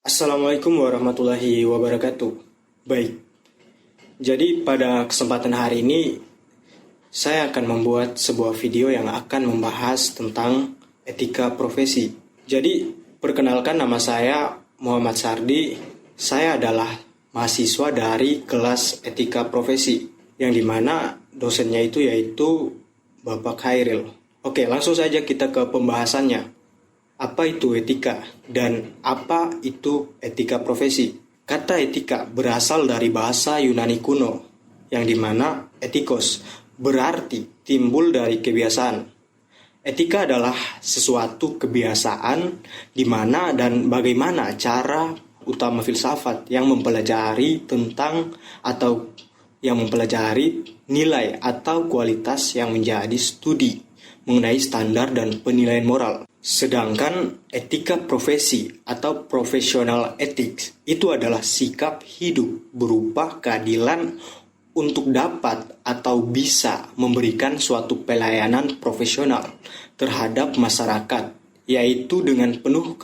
Assalamualaikum warahmatullahi wabarakatuh. Baik, jadi pada kesempatan hari ini saya akan membuat sebuah video yang akan membahas tentang etika profesi. Jadi, perkenalkan nama saya Muhammad Sardi. Saya adalah mahasiswa dari kelas etika profesi, yang dimana dosennya itu yaitu Bapak Khairil. Oke, langsung saja kita ke pembahasannya. Apa itu etika dan apa itu etika profesi? Kata etika berasal dari bahasa Yunani kuno, yang dimana etikos berarti timbul dari kebiasaan. Etika adalah sesuatu kebiasaan di mana dan bagaimana cara utama filsafat yang mempelajari tentang atau yang mempelajari nilai atau kualitas yang menjadi studi mengenai standar dan penilaian moral. Sedangkan etika profesi atau professional ethics itu adalah sikap hidup berupa keadilan untuk dapat atau bisa memberikan suatu pelayanan profesional terhadap masyarakat, yaitu dengan penuh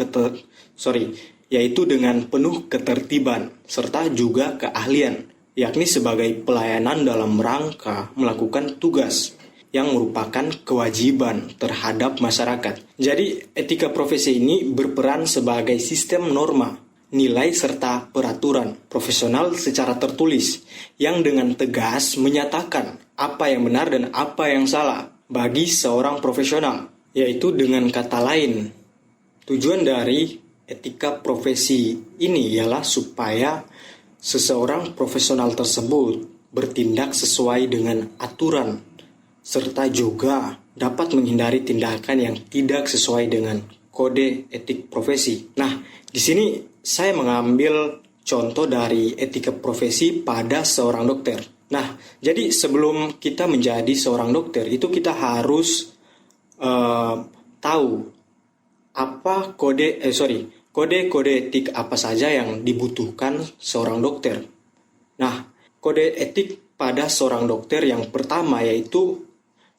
ketertiban serta juga keahlian, yakni sebagai pelayanan dalam rangka melakukan tugas yang merupakan kewajiban terhadap masyarakat. Jadi, etika profesi ini berperan sebagai sistem norma, nilai serta peraturan profesional secara tertulis yang dengan tegas menyatakan apa yang benar dan apa yang salah bagi seorang profesional. Yaitu dengan kata lain, tujuan dari etika profesi ini ialah supaya seseorang profesional tersebut bertindak sesuai dengan aturan serta juga dapat menghindari tindakan yang tidak sesuai dengan kode etik profesi. Nah, di sini saya mengambil contoh dari etika profesi pada seorang dokter. Nah, jadi sebelum kita menjadi seorang dokter, itu kita harus tahu apa kode-kode etik apa saja yang dibutuhkan seorang dokter. Nah, kode etik pada seorang dokter yang pertama yaitu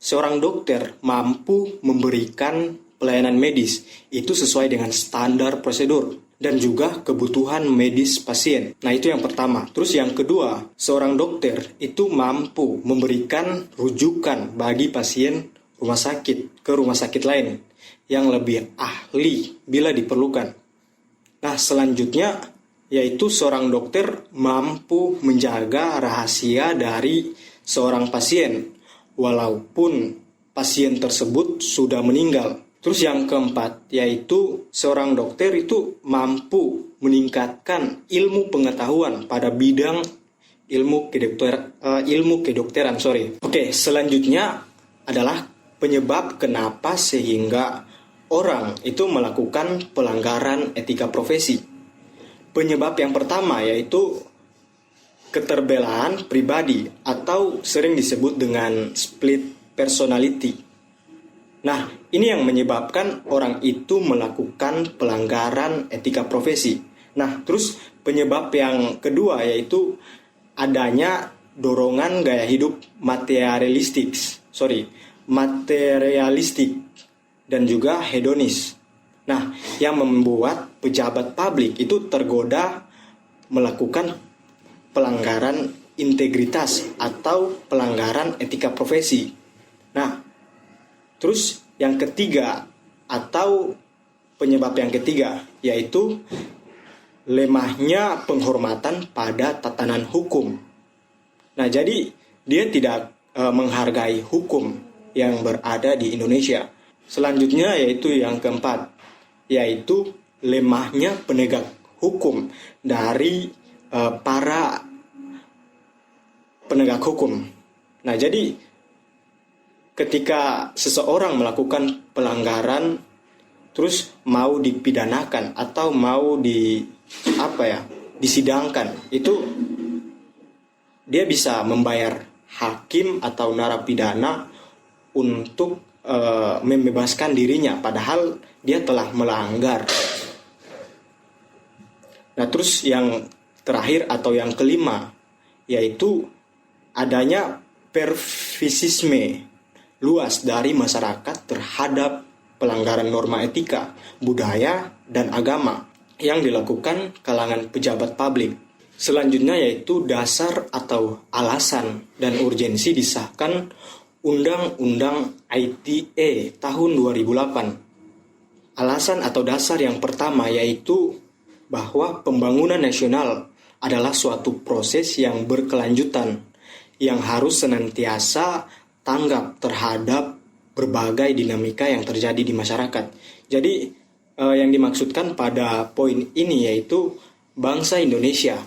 seorang dokter mampu memberikan pelayanan medis itu sesuai dengan standar prosedur dan juga kebutuhan medis pasien. Nah, itu yang pertama. Terus yang kedua, seorang dokter itu mampu memberikan rujukan bagi pasien ke rumah sakit lain yang lebih ahli bila diperlukan. Nah, selanjutnya yaitu seorang dokter mampu menjaga rahasia dari seorang pasien walaupun pasien tersebut sudah meninggal. Terus yang keempat, yaitu seorang dokter itu mampu meningkatkan ilmu pengetahuan pada bidang ilmu kedokteran. Oke, selanjutnya adalah penyebab kenapa sehingga orang itu melakukan pelanggaran etika profesi. Penyebab yang pertama yaitu keterbelaan pribadi atau sering disebut dengan split personality. Nah, ini yang menyebabkan orang itu melakukan pelanggaran etika profesi. Nah, terus penyebab yang kedua yaitu adanya dorongan gaya hidup materialistik dan juga hedonis. Nah, yang membuat pejabat publik itu tergoda melakukan pelanggaran integritas atau pelanggaran etika profesi. Nah, terus yang ketiga atau penyebab yang ketiga yaitu lemahnya penghormatan pada tatanan hukum. Nah, jadi dia tidak menghargai hukum yang berada di Indonesia. Selanjutnya yaitu yang keempat, yaitu lemahnya penegak hukum dari para penegak hukum. Nah, jadi ketika seseorang melakukan pelanggaran terus mau dipidanakan atau mau disidangkan, itu dia bisa membayar hakim atau narapidana untuk membebaskan dirinya padahal dia telah melanggar. Nah, terus yang terakhir atau yang kelima yaitu adanya pervisisme luas dari masyarakat terhadap pelanggaran norma etika, budaya, dan agama. yang dilakukan kalangan pejabat publik. Selanjutnya yaitu dasar atau alasan dan urgensi disahkan Undang-Undang ITE tahun 2008. Alasan atau dasar yang pertama yaitu bahwa pembangunan nasional adalah suatu proses yang berkelanjutan yang harus senantiasa tanggap terhadap berbagai dinamika yang terjadi di masyarakat. Jadi yang dimaksudkan pada poin ini yaitu bangsa Indonesia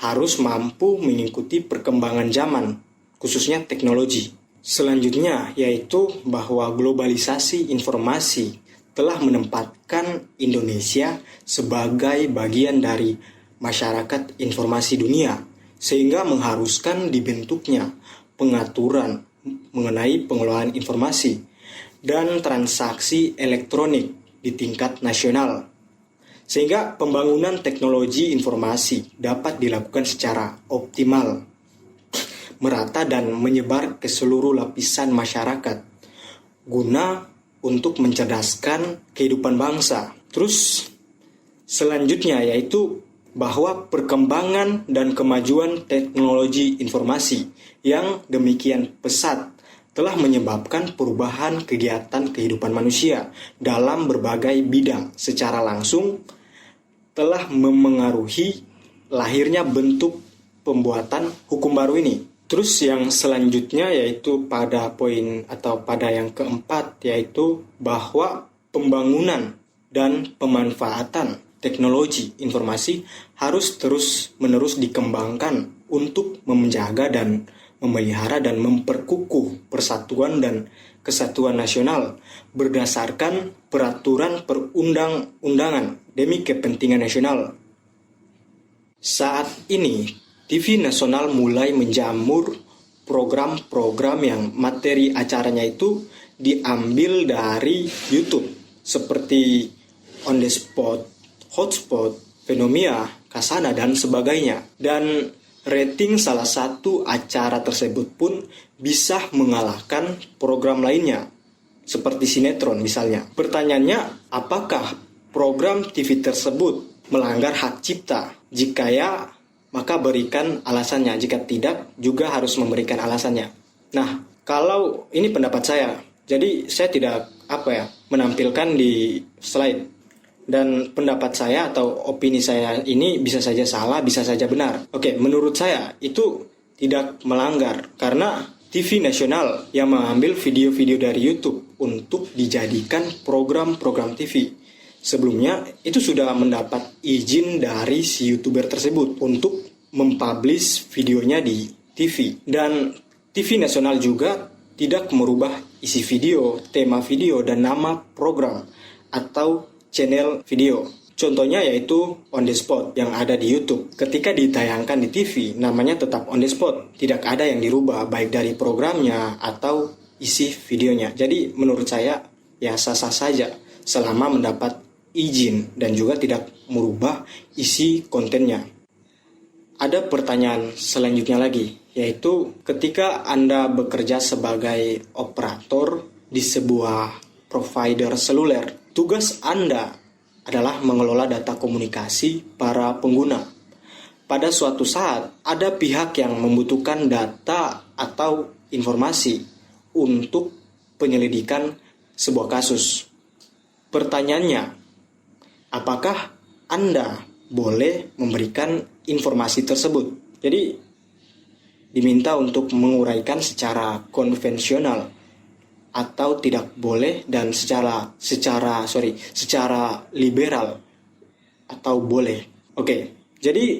harus mampu mengikuti perkembangan zaman, khususnya teknologi. Selanjutnya yaitu bahwa globalisasi informasi telah menempatkan Indonesia sebagai bagian dari masyarakat informasi dunia, sehingga mengharuskan dibentuknya pengaturan mengenai pengelolaan informasi dan transaksi elektronik di tingkat nasional, sehingga pembangunan teknologi informasi dapat dilakukan secara optimal, merata dan menyebar ke seluruh lapisan masyarakat, guna untuk mencerdaskan kehidupan bangsa. Terus selanjutnya yaitu bahwa perkembangan dan kemajuan teknologi informasi yang demikian pesat telah menyebabkan perubahan kegiatan kehidupan manusia dalam berbagai bidang secara langsung, telah memengaruhi lahirnya bentuk pembuatan hukum baru ini. Terus yang selanjutnya yaitu pada poin atau pada yang keempat yaitu bahwa pembangunan dan pemanfaatan teknologi informasi harus terus-menerus dikembangkan untuk menjaga dan memelihara dan memperkukuh persatuan dan kesatuan nasional berdasarkan peraturan perundang-undangan demi kepentingan nasional. Saat ini, TV nasional mulai menjamur program-program yang materi acaranya itu diambil dari YouTube seperti On The Spot, Hotspot, Fenomia, Kasana, dan sebagainya. Dan rating salah satu acara tersebut pun bisa mengalahkan program lainnya, seperti sinetron misalnya. Pertanyaannya, apakah program TV tersebut melanggar hak cipta? Jika ya, maka berikan alasannya. Jika tidak, juga harus memberikan alasannya. Nah, kalau ini pendapat saya, jadi saya tidak menampilkan di slide. Dan pendapat saya atau opini saya ini bisa saja salah, bisa saja benar. Oke, menurut saya itu tidak melanggar karena TV nasional yang mengambil video-video dari YouTube untuk dijadikan program-program TV. Sebelumnya itu sudah mendapat izin dari si YouTuber tersebut untuk mempublish videonya di TV. Dan TV nasional juga tidak merubah isi video, tema video, dan nama program atau channel video. Contohnya yaitu On The Spot yang ada di YouTube. Ketika ditayangkan di TV, namanya tetap On The Spot. Tidak ada yang dirubah baik dari programnya atau isi videonya. Jadi menurut saya ya sah-sah saja selama mendapat izin dan juga tidak merubah isi kontennya. Ada pertanyaan selanjutnya lagi, yaitu ketika Anda bekerja sebagai operator di sebuah provider seluler, tugas Anda adalah mengelola data komunikasi para pengguna. Pada suatu saat, ada pihak yang membutuhkan data atau informasi untuk penyelidikan sebuah kasus. Pertanyaannya, apakah Anda boleh memberikan informasi tersebut? Jadi, diminta untuk menguraikan secara konvensional atau tidak boleh, dan secara liberal atau boleh. Oke, jadi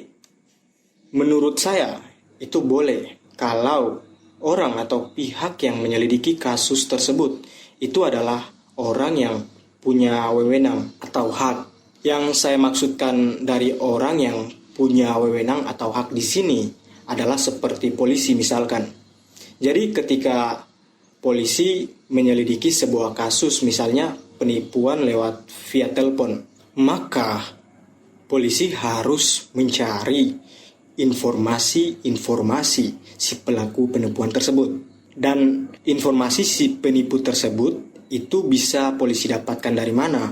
menurut saya itu boleh kalau orang atau pihak yang menyelidiki kasus tersebut itu adalah orang yang punya wewenang atau hak. Yang saya maksudkan dari orang yang punya wewenang atau hak di sini adalah seperti polisi misalkan. Jadi ketika polisi menyelidiki sebuah kasus, misalnya penipuan lewat via telepon, maka polisi harus mencari informasi si pelaku penipuan tersebut. Dan informasi si penipu tersebut itu bisa polisi dapatkan dari mana?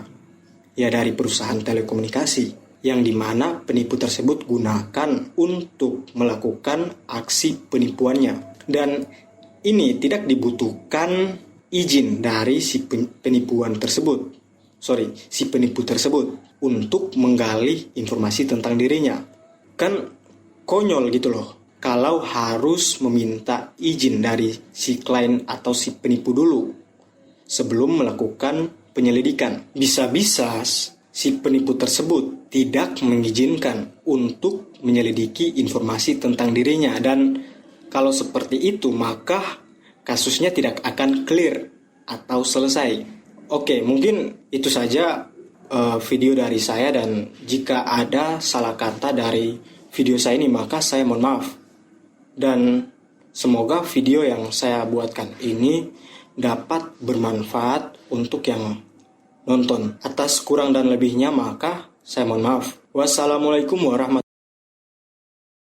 Ya dari perusahaan telekomunikasi. yang dimana penipu tersebut gunakan untuk melakukan aksi penipuannya. Dan ini tidak dibutuhkan izin dari si penipu tersebut untuk menggali informasi tentang dirinya. Kan konyol gitu loh, kalau harus meminta izin dari si klien atau si penipu dulu sebelum melakukan penyelidikan. Bisa-bisa si penipu tersebut tidak mengizinkan untuk menyelidiki informasi tentang dirinya, dan kalau seperti itu maka kasusnya tidak akan clear atau selesai. Oke, mungkin itu saja video dari saya, dan jika ada salah kata dari video saya ini maka saya mohon maaf. Dan semoga video yang saya buatkan ini dapat bermanfaat untuk yang nonton. Atas kurang dan lebihnya maka saya mohon maaf. Wassalamualaikum warahmatullahi wabarakatuh.